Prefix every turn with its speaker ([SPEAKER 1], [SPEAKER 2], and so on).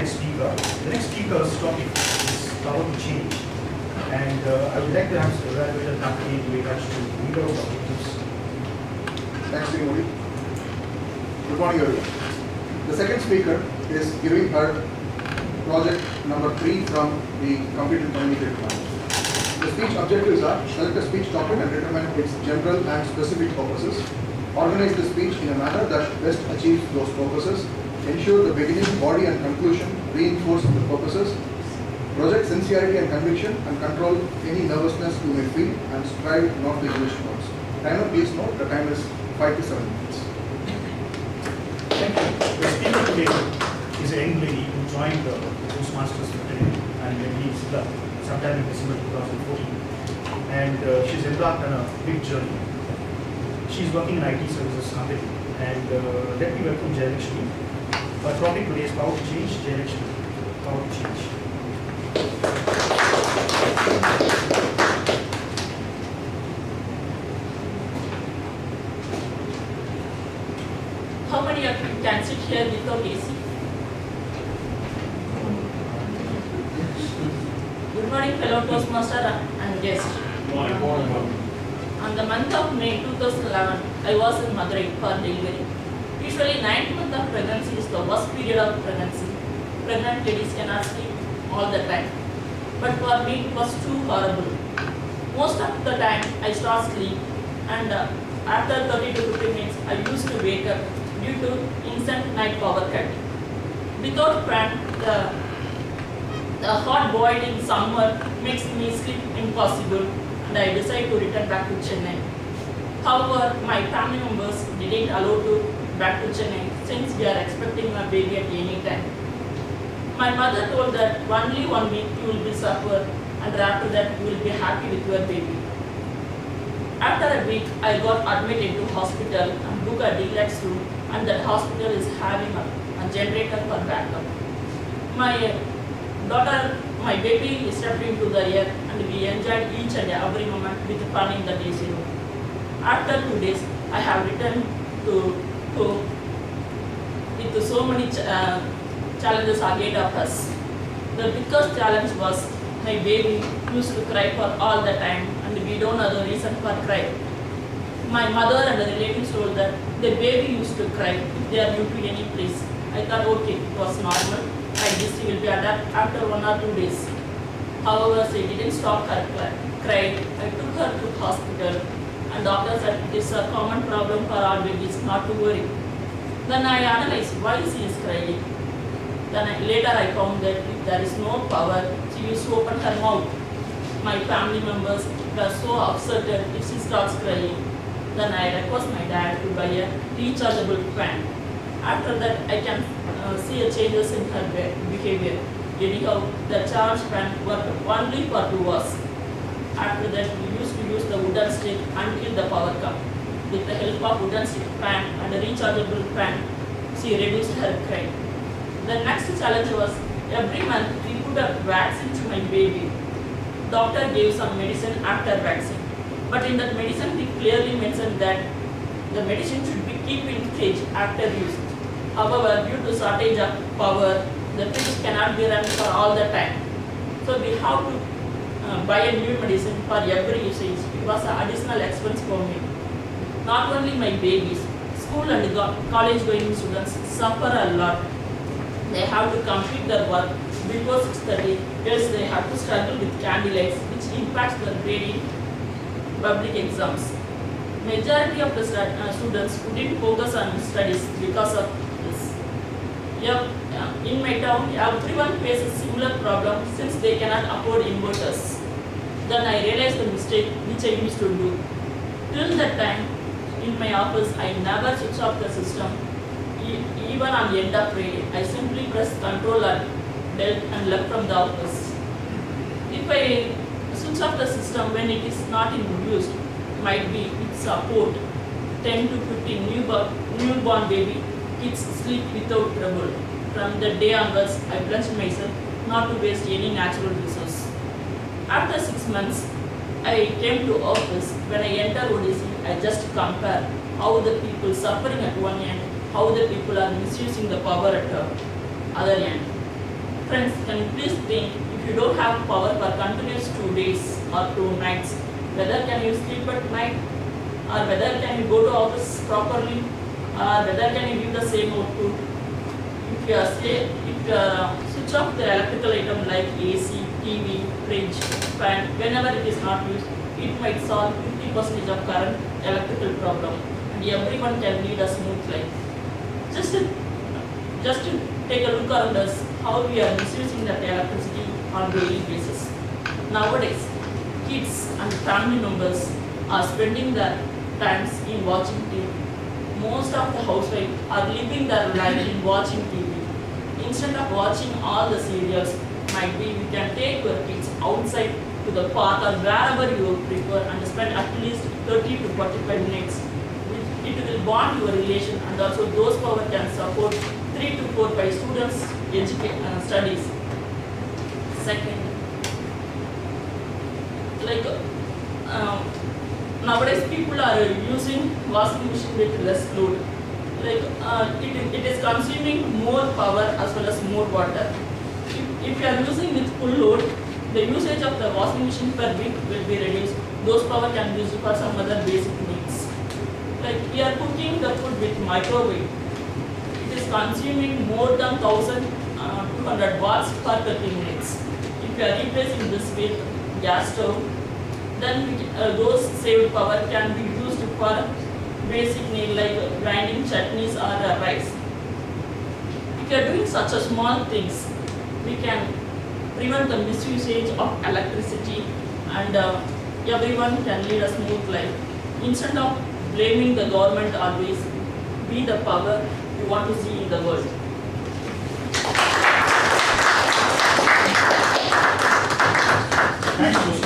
[SPEAKER 1] next speaker. The next speaker's topic is power to change. And I would like to ask the evaluator company to read out the objectives.
[SPEAKER 2] Thanks, Srinivadi. Good morning, everyone. The second speaker is giving her project number 3 from the Computer Communicated Language. The speech objectives are: select a speech topic and determine its general and specific purposes, organize the speech in a manner that best achieves those purposes, ensure the beginning, body and conclusion reinforce the purposes, project sincerity and conviction, and control any nervousness you may feel, and strive not to use words. Timer, please note the time is 5 to 7 minutes.
[SPEAKER 1] Thank you. The speaker today is a young lady who joined the Toastmasters fraternity and maybe sometime in December 2014. And she's embarked on a big journey. She's working in IT services company. And let me welcome Jayalakshmi. Our topic today is power to change. Jayalakshmi, power to change.
[SPEAKER 3] How many of you can sit here without AC? Good morning, fellow Toastmaster and guests. On the month of May 2011, I was in Madurai for delivery. Usually, 9th month of pregnancy is the worst period of pregnancy. Pregnant ladies cannot sleep all the time. But for me, it was too horrible. Most of the time, I start sleep, and after 30 to 50 minutes, I used to wake up due to instant night power cut. Without fan, the hot boiling summer makes me sleep impossible, and I decide to return back to Chennai. However, my family members didn't allow to back to Chennai since we are expecting a baby at any time. My mother told that only 1 week you will be suffer, and after that you will be happy with your baby. After a week, I got admitted to hospital and booked a deluxe room, and that hospital is having a generator for backup. My daughter, my baby stepped into the air, and we enjoyed each and every moment with fun in the AC room. After 2 days, I have returned to with so many challenges ahead of us. The biggest challenge was my baby used to cry for all the time, and we don't know the reason for cry. My mother and the relatives told that the baby used to cry if they are new to any place. I thought, okay, it was normal, and this will be adapted after 1 or 2 days. However, she didn't stop her crying. I took her to hospital, and doctor said it is a common problem for all babies, not to worry. Then I analyzed why she is crying. Then later I found that if there is no power, she used to open her mouth. My family members were so upset if she starts crying. Then I request my dad to buy a rechargeable fan. After that, I can see a changes in her behavior. Anyhow, the charge fan worked only for 2 hours. After that, we used to use the wooden stick until the power come. With the help of wooden stick fan and a rechargeable fan, she reduced her cry. The next challenge was every month we put a vaccine to my baby. Doctor gave some medicine after vaccine. But in that medicine, we clearly mentioned that the medicine should be kept in fridge after use. However, due to shortage of power, the fridge cannot be run for all the time. So we have to buy a new medicine for every usage. It was an additional expense for me. Not only my babies, school and college going students suffer a lot. They have to complete their work before 6:30, else they have to struggle with candlelights, which impacts their grading public exams. Majority of the students couldn't focus on studies because of this. In my town, everyone faces similar problem since they cannot afford inverters. Then I realized the mistake which I used to do. Till that time, in my office, I never switch off the system. Even on the end of Friday, I simply press Control or Del and left from the office. If I switch off the system when it is not in use, might be it support 10 to 15 newborn baby kids sleep without trouble. From the day onwards, I pledged myself not to waste any natural resource. After 6 months, I came to office. When I enter ODC, I just compare how the people suffering at one end, how the people are misusing the power at the other end. Friends, can you please think, if you don't have power for continuous 2 days or 2 nights, whether can you sleep at night, or whether can you go to office properly, or whether can you give the same output? If you switch off the electrical item like AC, TV, fridge, fan, whenever it is not used, it might solve 50% of current electrical problem, and everyone can lead a smooth life. Just to take a look around us, how we are misusing that electricity on daily basis. Nowadays, kids and family members are spending their times in watching TV. Most of the housewives are living their life in watching TV. Instead of watching all the serials, might be we can take your kids outside to the park or wherever you prefer and spend at least 30 to 45 minutes. It will bond your relation, and also those power can support 3 to 4 by students' studies. Second, like nowadays people are using washing machine with less load. Like it is consuming more power as well as more water. If you are using with full load, the usage of the washing machine per week will be reduced. Those power can be used for some other basic needs. Like we are cooking the food with microwave. It is consuming more than 1200 watts per 30 minutes. If you are replacing this with gas stove, then those saved power can be used for basic need like grinding chutneys or rice. If you are doing such a small things, we can prevent the misusage of electricity, and everyone can lead a smooth life. Instead of blaming the government always, be the power you want to see in the world.
[SPEAKER 1] Thanks,